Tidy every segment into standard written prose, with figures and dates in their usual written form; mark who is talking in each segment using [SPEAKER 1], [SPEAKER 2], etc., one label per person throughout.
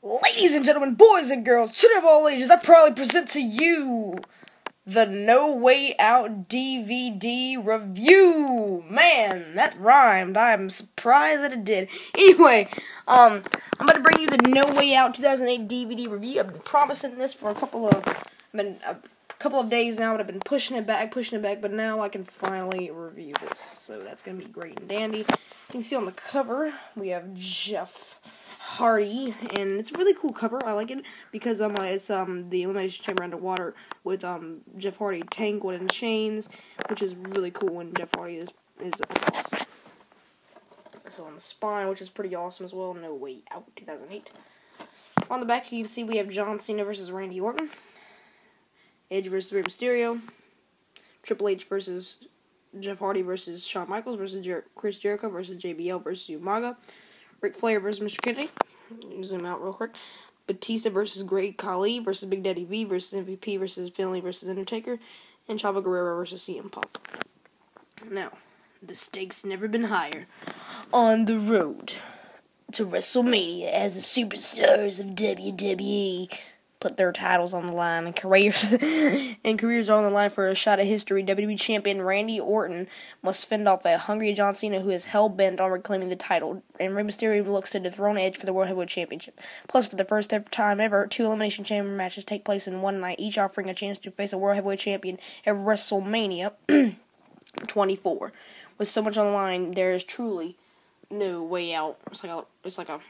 [SPEAKER 1] Ladies and gentlemen, boys and girls, children of all ages, I proudly present to you the No Way Out DVD review. Man, that rhymed. I'm surprised that it did. Anyway, I'm going to bring you the No Way Out 2008 DVD review. I've been promising this for a couple of days now, but I've been pushing it back, but now I can finally review this. So that's going to be great and dandy. You can see on the cover, we have Jeff Hardy, and it's a really cool cover. I like it because it's the Elimination Chamber underwater with Jeff Hardy tangled in chains, which is really cool when Jeff Hardy is a boss. So on the spine, which is pretty awesome as well, No Way Out 2008. On the back, you can see we have John Cena versus Randy Orton, Edge versus Mysterio, Triple H versus Jeff Hardy versus Shawn Michaels versus Chris Jericho versus JBL versus Umaga, Ric Flair versus Mr.Kennedy, zoom out real quick, Batista versus Khali versus Big Daddy V versus MVP versus Finlay versus Undertaker, and Chavo Guerrero versus CM Punk. Now, the stakes never been higher on the road to WrestleMania as the superstars of WWE put their titles on the line, and careers are on the line for a shot at history. WWE Champion Randy Orton must fend off a hungry John Cena who is hell-bent on reclaiming the title, and Rey Mysterio looks to dethrone Edge for the World Heavyweight Championship. Plus, for the first time ever, 2 Elimination Chamber matches take place in one night, each offering a chance to face a World Heavyweight Champion at WrestleMania 24. With so much on the line, there is truly no way out. It's like a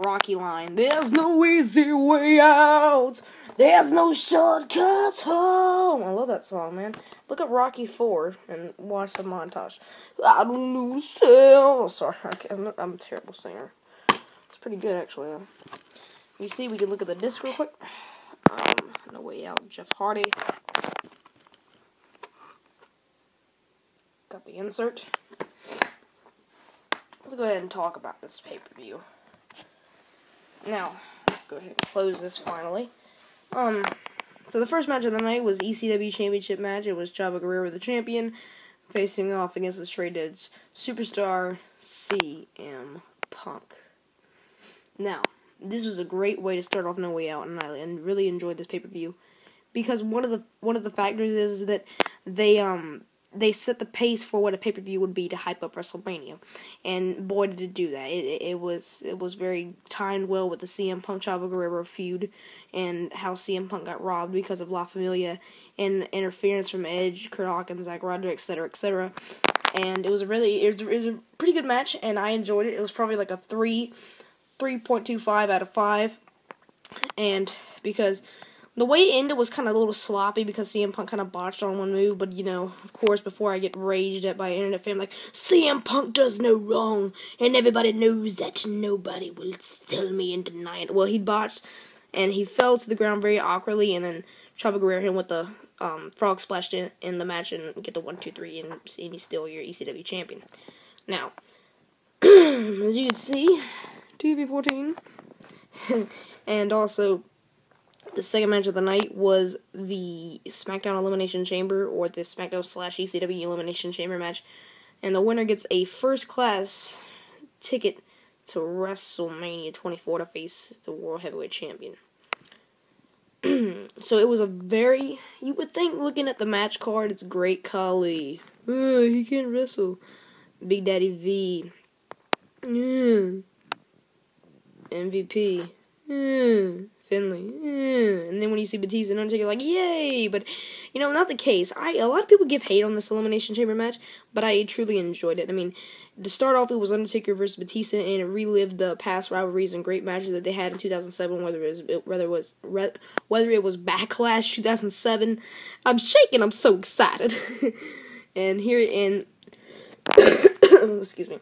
[SPEAKER 1] Rocky line. There's no easy way out. There's no shortcuts home. I love that song, man. Look at Rocky 4 and watch the montage. I don't know. Oh, sorry, I'm a terrible singer. It's pretty good, actually, though. You see, we can look at the disc real quick. No Way Out, Jeff Hardy. Got the insert. Let's go ahead and talk about this pay-per-view. Now, go ahead and close this finally. So the first match of the night was ECW Championship match. It was Chavo Guerrero, the champion, facing off against the Straight Edge superstar CM Punk. Now, this was a great way to start off No Way Out, and I really enjoyed this pay-per-view because one of the factors is that they set the pace for what a pay-per-view would be to hype up WrestleMania, and boy did it do that. It was very timed well with the CM Punk Chavo Guerrero feud, and how CM Punk got robbed because of La Familia and interference from Edge, Kurt Hawkins, Zack Ryder, etc., etc. And it was a pretty good match, and I enjoyed it. It was probably like a 3.25 out of 5, and because the way it ended was kind of a little sloppy because CM Punk kind of botched on one move, but, of course, before I get raged at by internet fam, like, CM Punk does no wrong, and everybody knows that nobody will tell me and deny it. Well, he botched, and he fell to the ground very awkwardly, and then Chavo Guerrero hit him with the frog splash in the match and get the 1, 2, 3, and he's still your ECW champion. Now, as you can see, TV14, and also the second match of the night was the Smackdown Elimination Chamber, or the Smackdown / ECW Elimination Chamber match, and the winner gets a first-class ticket to WrestleMania 24 to face the World Heavyweight Champion. So it was you would think, looking at the match card, it's Great Khali. He can't wrestle. Big Daddy V. MVP. Finlay, and then when you see Batista and Undertaker, like, yay, but, not the case. A lot of people give hate on this Elimination Chamber match, but I truly enjoyed it. I mean, to start off, it was Undertaker versus Batista, and it relived the past rivalries and great matches that they had in 2007, whether it was Backlash 2007. I'm shaking, I'm so excited. And excuse me.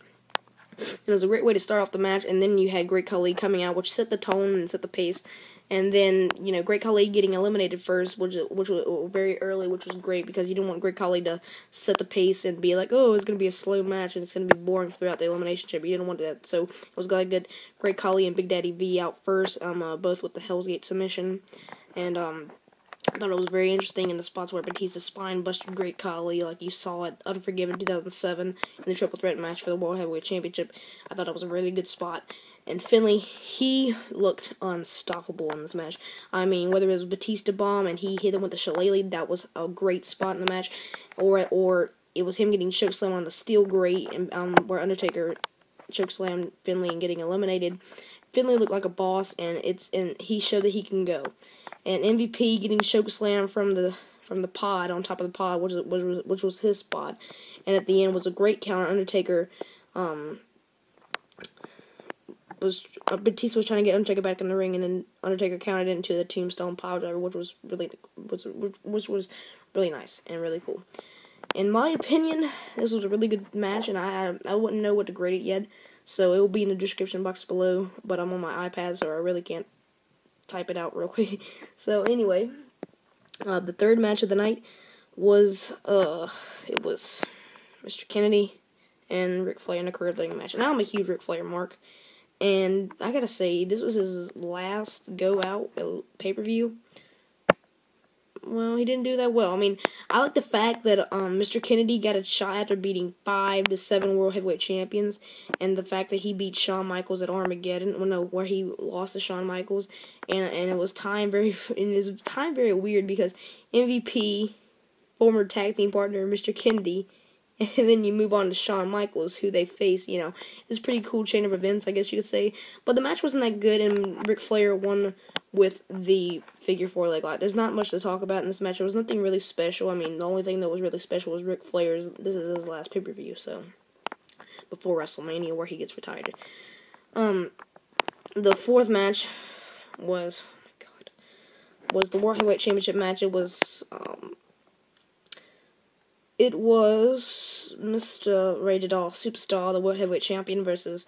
[SPEAKER 1] It was a great way to start off the match, and then you had Great Khali coming out, which set the tone and set the pace. And then, Great Khali getting eliminated first, which was very early, which was great, because you didn't want Great Khali to set the pace and be like, oh, it's going to be a slow match, and it's going to be boring throughout the Elimination Chamber. You didn't want that, so it was glad to get Great Khali and Big Daddy V out first, both with the Hell's Gate submission. And I thought it was very interesting in the spots where Batista's spine busted great Khali, like you saw at Unforgiven 2007 in the Triple Threat match for the World Heavyweight Championship. I thought that was a really good spot. And Finlay, he looked unstoppable in this match. I mean, whether it was Batista bomb and he hit him with the shillelagh, that was a great spot in the match, or it was him getting chokeslammed on the steel grate, and where Undertaker chokeslammed Finlay and getting eliminated. Finlay looked like a boss, and he showed that he can go. And MVP getting chokeslammed from the pod, on top of the pod, which was his spot, and at the end was a great counter. Undertaker Batista was trying to get Undertaker back in the ring, and then Undertaker counted into the Tombstone Piledriver, which was really nice and really cool. In my opinion, this was a really good match, and I wouldn't know what to grade it yet, so it will be in the description box below. But I'm on my iPad, so I really can't type it out real quick. So anyway, the third match of the night was it was Mr. Kennedy and Ric Flair in a career-threatening match. And I'm a huge Ric Flair mark, and I gotta say, this was his last go-out pay-per-view. Well, he didn't do that well. I mean, I like the fact that Mr. Kennedy got a shot after beating 5 to 7 World Heavyweight Champions, and the fact that he beat Shawn Michaels at Armageddon, where he lost to Shawn Michaels, and it was timed very weird because MVP, former tag team partner Mr. Kennedy, and then you move on to Shawn Michaels, who they face. It's a pretty cool chain of events, I guess you could say. But the match wasn't that good, and Ric Flair won with the figure 4 leg lock. There's not much to talk about in this match. There was nothing really special. I mean, the only thing that was really special was Ric Flair's. This is his last pay-per-view, so before WrestleMania, where he gets retired. The fourth match was the World Heavyweight Championship match. It was Mr. Rated R Superstar, the World Heavyweight Champion, versus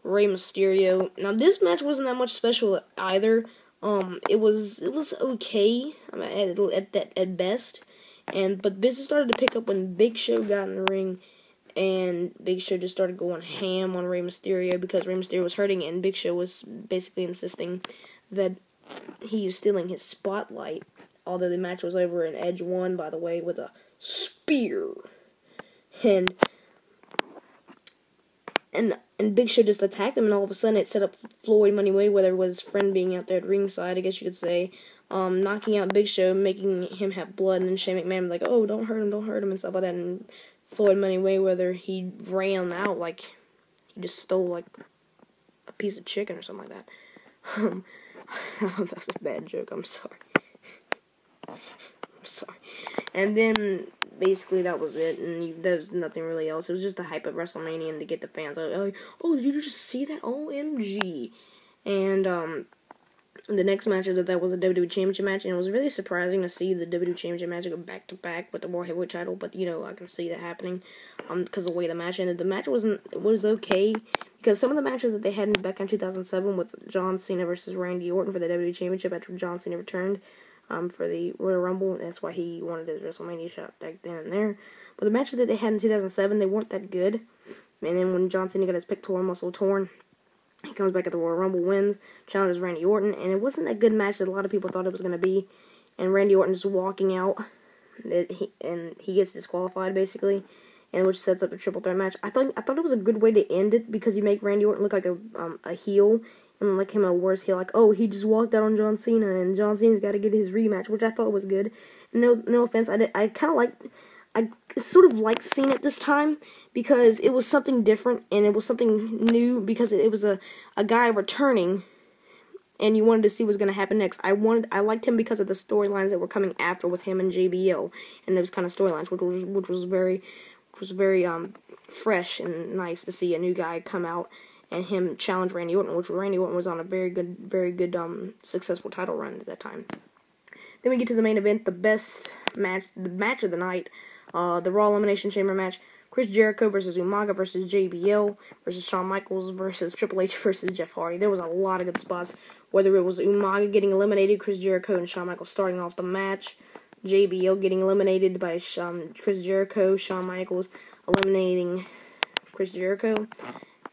[SPEAKER 1] Rey Mysterio. Now, this match wasn't that much special either. It was okay, I mean, at best. But business started to pick up when Big Show got in the ring, and Big Show just started going ham on Rey Mysterio because Rey Mysterio was hurting, and Big Show was basically insisting that he was stealing his spotlight. Although the match was over, and Edge won, by the way, with a spear. And Big Show just attacked him, and all of a sudden it set up Floyd Money Mayweather with his friend being out there at ringside, I guess you could say, knocking out Big Show, making him have blood, and then Shane McMahon was like, oh, don't hurt him, and stuff like that, and Floyd Money Mayweather, he ran out like he just stole, like, a piece of chicken or something like that. That's a bad joke, I'm sorry. And then, basically, that was it, and there's nothing really else. It was just the hype of WrestleMania and to get the fans like, oh, did you just see that? OMG. And, the next match after that was a WWE Championship match, and it was really surprising to see the WWE Championship match go back-to-back with the World Heavyweight title, but, I can see that happening, because of the way the match ended. The match was okay, because some of the matches that they had back in 2007 with John Cena versus Randy Orton for the WWE Championship after John Cena returned, for the Royal Rumble. That's why he wanted his WrestleMania shot back then and there. But the matches that they had in 2007, they weren't that good. And then when John Cena got his pectoral muscle torn, he comes back at the Royal Rumble, wins, challenges Randy Orton, and it wasn't that good match that a lot of people thought it was going to be. And Randy Orton just walking out, and he gets disqualified, basically, and which sets up a triple threat match. I thought it was a good way to end it, because you make Randy Orton look like a heel, and like him a worse heel, like, oh, he just walked out on John Cena, and John Cena's got to get his rematch, which I thought was good. No offense, I sort of liked Cena at this time, because it was something different, and it was something new, because it was a guy returning, and you wanted to see what was going to happen next. I liked him because of the storylines that were coming after with him and JBL, and those kind of storylines, which was very fresh and nice to see a new guy come out and him challenge Randy Orton, which Randy Orton was on a very good, successful title run at that time. Then we get to the main event, the match of the night, the Raw Elimination Chamber match. Chris Jericho versus Umaga versus JBL versus Shawn Michaels versus Triple H versus Jeff Hardy. There was a lot of good spots, whether it was Umaga getting eliminated, Chris Jericho and Shawn Michaels starting off the match, JBL getting eliminated by Chris Jericho, Shawn Michaels eliminating Chris Jericho,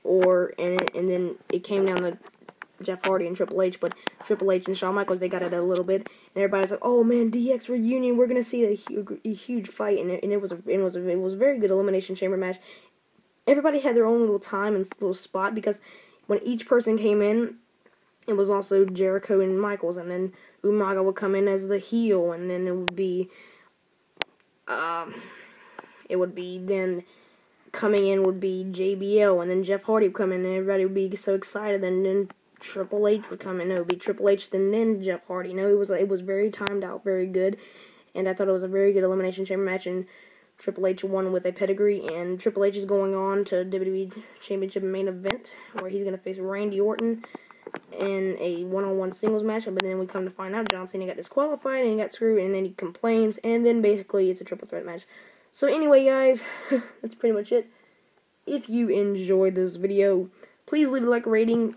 [SPEAKER 1] and then it came down to Jeff Hardy and Triple H, but Triple H and Shawn Michaels, they got it a little bit, and everybody's like, oh man, DX reunion, we're gonna see a huge fight, and it was a very good Elimination Chamber match. Everybody had their own little time and little spot, because when each person came in, it was also Jericho and Michaels, and then Umaga would come in as the heel, and then it would be then coming in would be JBL, and then Jeff Hardy would come in, and everybody would be so excited, and then Triple H would come in, it would be Triple H, then Jeff Hardy. It was very timed out, very good, and I thought it was a very good Elimination Chamber match, and Triple H won with a pedigree, and Triple H is going on to WWE Championship main event, where he's going to face Randy Orton in a one-on-one singles match, but then we come to find out John Cena got disqualified, and he got screwed, and then he complains, and then basically it's a triple threat match. So anyway, guys, that's pretty much it. If you enjoyed this video, please leave a like rating.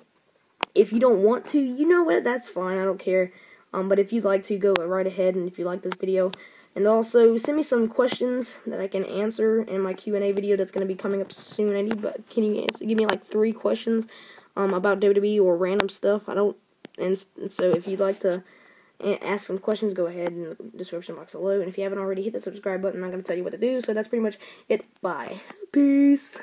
[SPEAKER 1] If you don't want to, you know what, that's fine, I don't care. But if you'd like to, go right ahead, and if you like this video. And also, send me some questions that I can answer in my Q&A video that's going to be coming up soon. Can you give me like 3 questions about WWE or random stuff? And so if you'd like to ask some questions, go ahead in the description box below. And if you haven't already, hit the subscribe button. I'm not going to tell you what to do. So that's pretty much it. Bye. Peace.